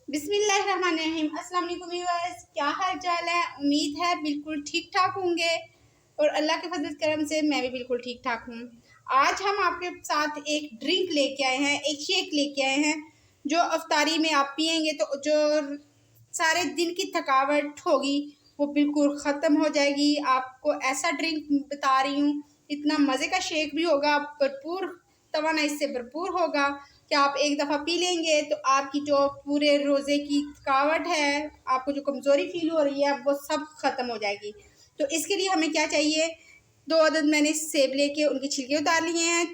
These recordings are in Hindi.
बिस्मिल्लाहिर्रहमानिर्रहीम। अस्सलाम वालेकुम व्यूअर्स, क्या हाल चाल है। उम्मीद है बिल्कुल ठीक ठाक होंगे और अल्लाह के फजल करम से मैं भी बिल्कुल ठीक ठाक हूँ। आज हम आपके साथ एक ड्रिंक लेके आए हैं, एक शेक लेके आए हैं जो अफ्तारी में आप पियेंगे तो जो सारे दिन की थकावट होगी वो बिल्कुल ख़त्म हो जाएगी। आपको ऐसा ड्रिंक बता रही हूँ, इतना मज़े का शेक भी होगा, भरपूर तवाना इससे भरपूर होगा कि आप एक दफ़ा पी लेंगे तो आपकी जो पूरे रोज़े की थकावट है, आपको जो कमज़ोरी फील हो रही है वो सब ख़त्म हो जाएगी। तो इसके लिए हमें क्या चाहिए, 2 अदद मैंने सेब लेके उनके छिलके उतार लिए हैं,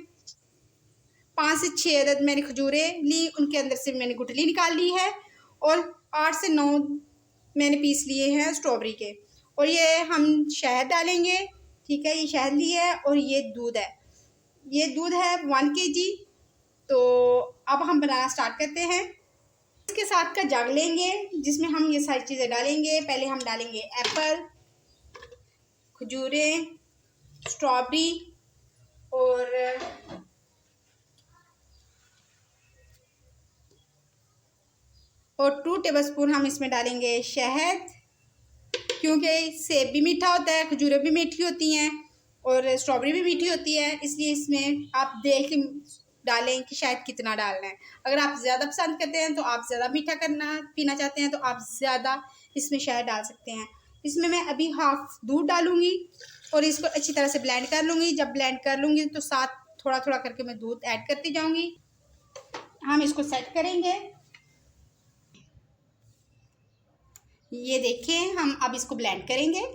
5 से 6 अदद मैंने खजूरें ली, उनके अंदर से मैंने गुठली निकाल ली है और 8 से 9 मैंने पीस लिए हैं स्ट्रॉबेरी के। और ये हम शहद डालेंगे, ठीक है, ये शहद ली है और ये दूध है, ये दूध है 1 kg। तो अब हम बनाना स्टार्ट करते हैं। इसके साथ का जग लेंगे जिसमें हम ये सारी चीज़ें डालेंगे। पहले हम डालेंगे एप्पल, खजूरें, स्ट्रॉबेरी और 2 टेबलस्पून हम इसमें डालेंगे शहद, क्योंकि सेब भी मीठा होता है, खजूरें भी मीठी होती हैं और स्ट्रॉबेरी भी मीठी होती है, इसलिए इसमें आप देख के डालें कि शायद कितना डालना है। अगर आप ज़्यादा पसंद करते हैं तो आप ज़्यादा मीठा करना पीना चाहते हैं तो आप ज़्यादा इसमें शहद डाल सकते हैं। इसमें मैं अभी हाफ दूध डालूँगी और इसको अच्छी तरह से ब्लेंड कर लूँगी। जब ब्लेंड कर लूँगी तो साथ थोड़ा थोड़ा करके मैं दूध ऐड करती जाऊँगी। हम इसको सेट करेंगे। ये देखें, हम अब इसको ब्लेंड करेंगे।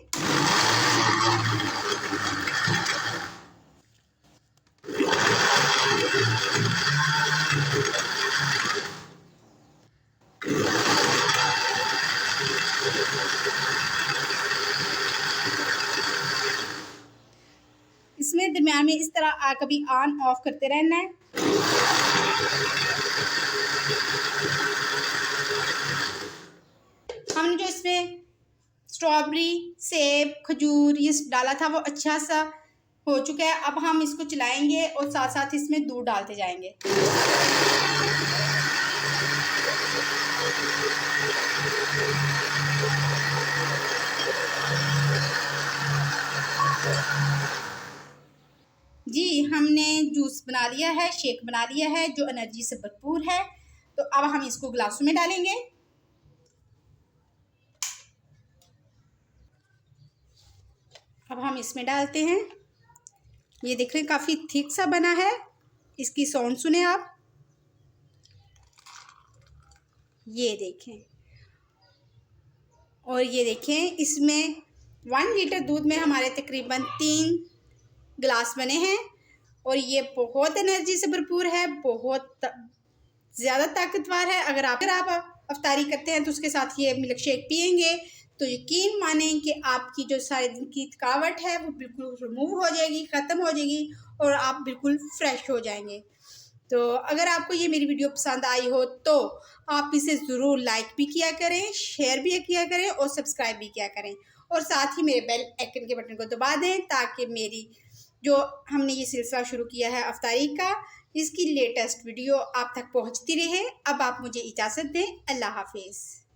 इसमें दरम्यान में इस तरह कभी ऑन ऑफ करते रहना है। हमने जो इसमें स्ट्रॉबेरी, सेब, खजूर ये डाला था वो अच्छा सा हो चुका है। अब हम इसको चलाएंगे और साथ साथ इसमें दूध डालते जाएंगे। जी, हमने जूस बना लिया है, शेक बना लिया है जो एनर्जी से भरपूर है। तो अब हम इसको गिलासों में डालेंगे। अब हम इसमें डालते हैं। ये देख रहे हैं काफ़ी थिक सा बना है, इसकी साउंड सुने आप, ये देखें। और ये देखें, इसमें 1 लीटर दूध में हमारे तकरीबन 3 गिलास बने हैं और ये बहुत एनर्जी से भरपूर है, बहुत ज़्यादा ताकतवर है। अगर आप अफ्तारी करते हैं तो उसके साथ ये मिल्क शेक पियेंगे तो यकीन मानें कि आपकी जो सारे दिन की थकावट है वो बिल्कुल रिमूव हो जाएगी, ख़त्म हो जाएगी और आप बिल्कुल फ्रेश हो जाएंगे। तो अगर आपको ये मेरी वीडियो पसंद आई हो तो आप इसे ज़रूर लाइक भी किया करें, शेयर भी किया करें और सब्सक्राइब भी किया करें और साथ ही मेरे बेल आइकन के बटन को दबा दें ताकि मेरी जो हमने ये सिलसिला शुरू किया है अफ्तारी का, इसकी लेटेस्ट वीडियो आप तक पहुंचती रहे। अब आप मुझे इजाज़त दें। अल्लाह हाफिज़।